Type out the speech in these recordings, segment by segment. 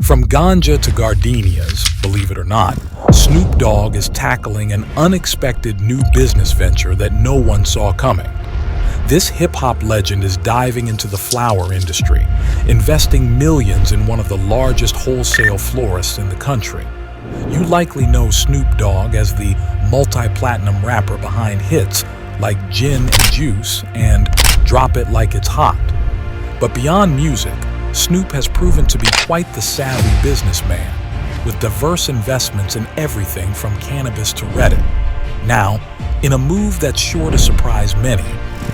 From ganja to gardenias, believe it or not, Snoop Dogg is tackling an unexpected new business venture that no one saw coming. This hip-hop legend is diving into the flower industry, investing millions in one of the largest wholesale florists in the country. You likely know Snoop Dogg as the multi-platinum rapper behind hits like Gin and Juice and Drop It Like It's Hot. But beyond music, Snoop has proven to be quite the savvy businessman, with diverse investments in everything from cannabis to Reddit. Now, in a move that's sure to surprise many,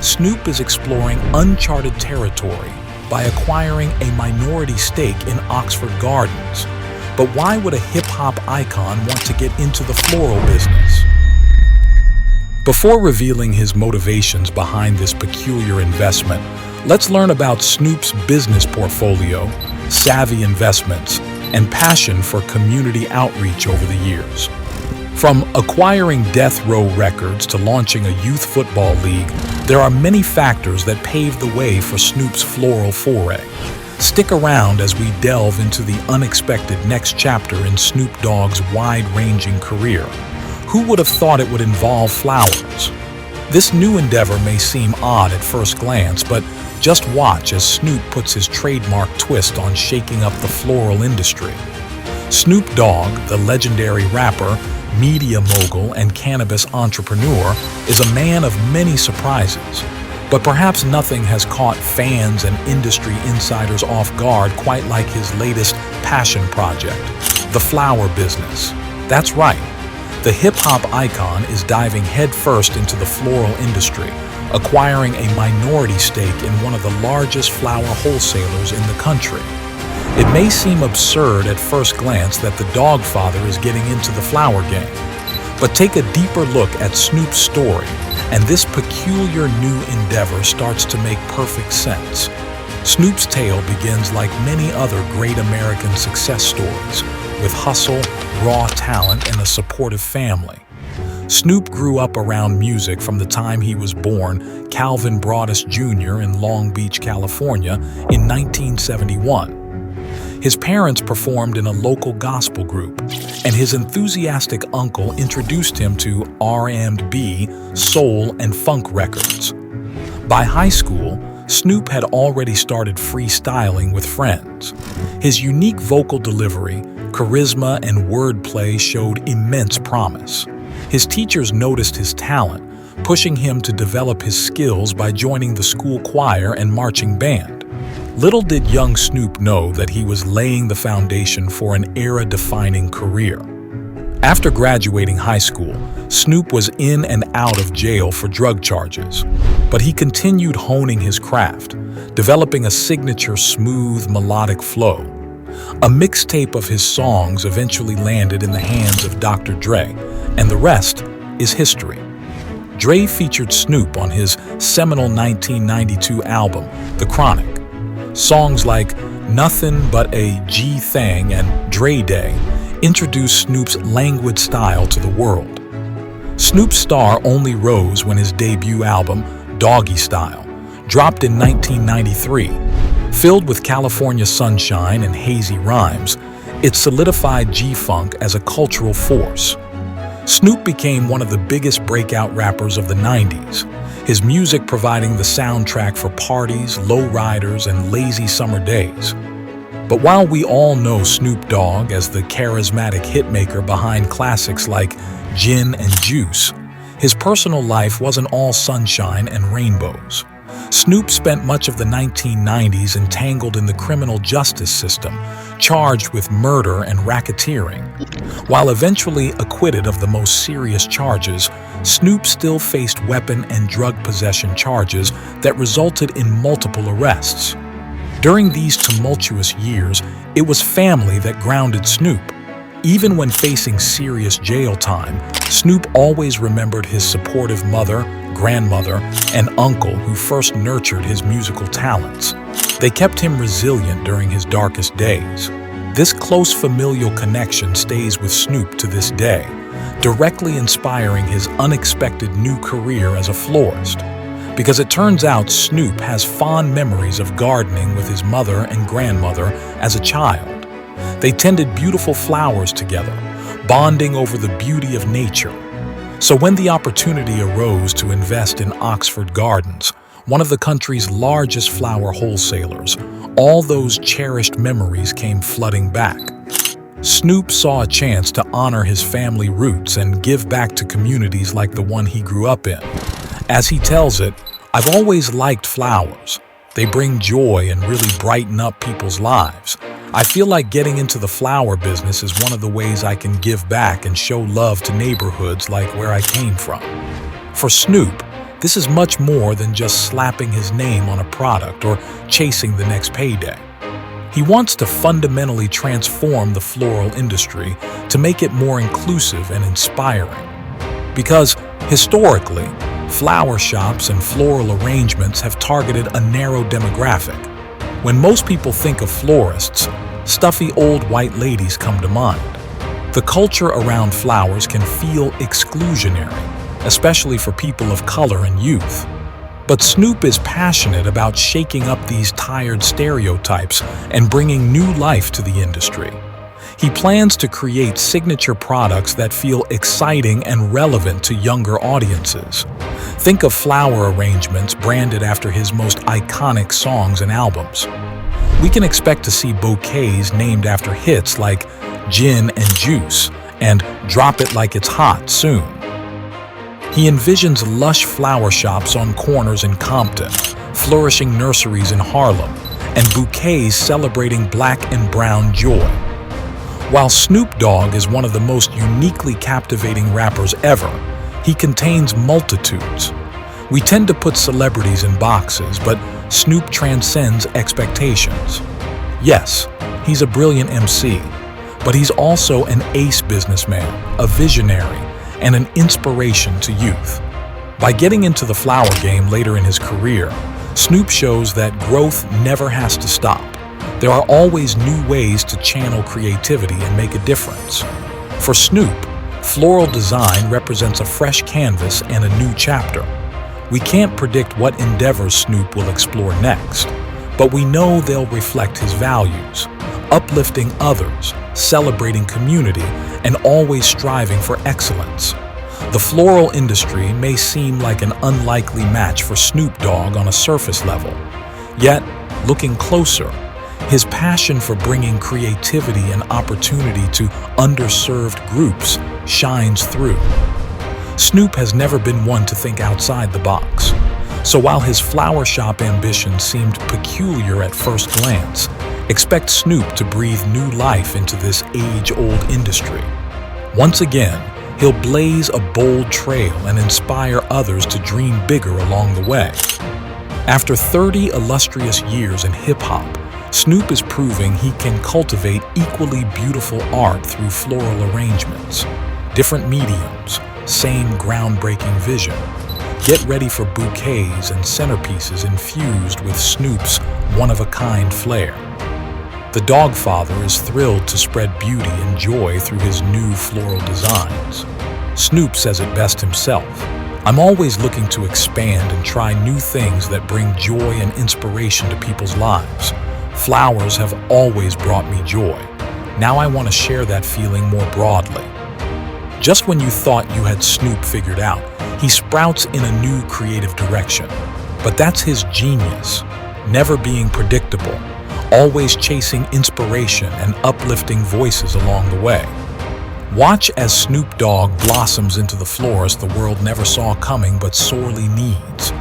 Snoop is exploring uncharted territory by acquiring a minority stake in Oxford Gardens. But why would a hip-hop icon want to get into the floral business? Before revealing his motivations behind this peculiar investment, let's learn about Snoop's business portfolio, savvy investments, and passion for community outreach over the years. From acquiring Death Row Records to launching a youth football league, there are many factors that pave the way for Snoop's floral foray. Stick around as we delve into the unexpected next chapter in Snoop Dogg's wide-ranging career. Who would have thought it would involve flowers? This new endeavor may seem odd at first glance, but just watch as Snoop puts his trademark twist on shaking up the floral industry. Snoop Dogg, the legendary rapper, media mogul, and cannabis entrepreneur, is a man of many surprises. But perhaps nothing has caught fans and industry insiders off guard quite like his latest passion project, the flower business. That's right. The hip-hop icon is diving headfirst into the floral industry, acquiring a minority stake in one of the largest flower wholesalers in the country. It may seem absurd at first glance that the Dogfather is getting into the flower game, but take a deeper look at Snoop's story, and this peculiar new endeavor starts to make perfect sense. Snoop's tale begins like many other great American success stories, with hustle, raw talent, and a supportive family. Snoop grew up around music from the time he was born Calvin Broadus Jr. in Long Beach, California in 1971. His parents performed in a local gospel group, and his enthusiastic uncle introduced him to R&B, soul, and funk records. By high school, Snoop had already started freestyling with friends. His unique vocal delivery, charisma, and wordplay showed immense promise. His teachers noticed his talent, pushing him to develop his skills by joining the school choir and marching band. Little did young Snoop know that he was laying the foundation for an era-defining career. After graduating high school, Snoop was in and out of jail for drug charges, but he continued honing his craft, developing a signature smooth, melodic flow. A mixtape of his songs eventually landed in the hands of Dr. Dre, and the rest is history. Dre featured Snoop on his seminal 1992 album, The Chronic. Songs like Nothing But a G-Thang and Dre Day introduced Snoop's languid style to the world. Snoop's star only rose when his debut album, Doggy Style, dropped in 1993. Filled with California sunshine and hazy rhymes, it solidified G-Funk as a cultural force. Snoop became one of the biggest breakout rappers of the 90s, his music providing the soundtrack for parties, lowriders, and lazy summer days. But while we all know Snoop Dogg as the charismatic hitmaker behind classics like Gin and Juice, his personal life wasn't all sunshine and rainbows. Snoop spent much of the 1990s entangled in the criminal justice system, charged with murder and racketeering. While eventually acquitted of the most serious charges, Snoop still faced weapon and drug possession charges that resulted in multiple arrests. During these tumultuous years, it was family that grounded Snoop. Even when facing serious jail time, Snoop always remembered his supportive mother, grandmother, and uncle who first nurtured his musical talents. They kept him resilient during his darkest days. This close familial connection stays with Snoop to this day, directly inspiring his unexpected new career as a florist. Because it turns out Snoop has fond memories of gardening with his mother and grandmother as a child. They tended beautiful flowers together, bonding over the beauty of nature. So when the opportunity arose to invest in Oxford Gardens, one of the country's largest flower wholesalers, all those cherished memories came flooding back. Snoop saw a chance to honor his family roots and give back to communities like the one he grew up in. As he tells it, "I've always liked flowers. They bring joy and really brighten up people's lives. I feel like getting into the flower business is one of the ways I can give back and show love to neighborhoods like where I came from." For Snoop, this is much more than just slapping his name on a product or chasing the next payday. He wants to fundamentally transform the floral industry to make it more inclusive and inspiring. Because, historically, flower shops and floral arrangements have targeted a narrow demographic. When most people think of florists, stuffy old white ladies come to mind. The culture around flowers can feel exclusionary, especially for people of color and youth. But Snoop is passionate about shaking up these tired stereotypes and bringing new life to the industry. He plans to create signature products that feel exciting and relevant to younger audiences. Think of flower arrangements branded after his most iconic songs and albums. We can expect to see bouquets named after hits like Gin and Juice and Drop It Like It's Hot soon. He envisions lush flower shops on corners in Compton, flourishing nurseries in Harlem, and bouquets celebrating black and brown joy. While Snoop Dogg is one of the most uniquely captivating rappers ever, he contains multitudes. We tend to put celebrities in boxes, but Snoop transcends expectations. Yes, he's a brilliant MC, but he's also an ace businessman, a visionary, and an inspiration to youth. By getting into the flower game later in his career, Snoop shows that growth never has to stop. There are always new ways to channel creativity and make a difference. For Snoop, floral design represents a fresh canvas and a new chapter. We can't predict what endeavors Snoop will explore next, but we know they'll reflect his values, uplifting others, celebrating community, and always striving for excellence. The floral industry may seem like an unlikely match for Snoop Dogg on a surface level. Yet, looking closer, his passion for bringing creativity and opportunity to underserved groups shines through. Snoop has never been one to think outside the box. So while his flower shop ambition seemed peculiar at first glance, expect Snoop to breathe new life into this age-old industry. Once again, he'll blaze a bold trail and inspire others to dream bigger along the way. After 30 illustrious years in hip-hop, Snoop is proving he can cultivate equally beautiful art through floral arrangements. Different mediums, same groundbreaking vision. Get ready for bouquets and centerpieces infused with Snoop's one-of-a-kind flair. The Dogfather is thrilled to spread beauty and joy through his new floral designs. Snoop says it best himself. "I'm always looking to expand and try new things that bring joy and inspiration to people's lives. Flowers have always brought me joy. Now I want to share that feeling more broadly." Just when you thought you had Snoop figured out, he sprouts in a new creative direction. But that's his genius, never being predictable, always chasing inspiration and uplifting voices along the way. Watch as Snoop Dogg blossoms into the florist the world never saw coming but sorely needs.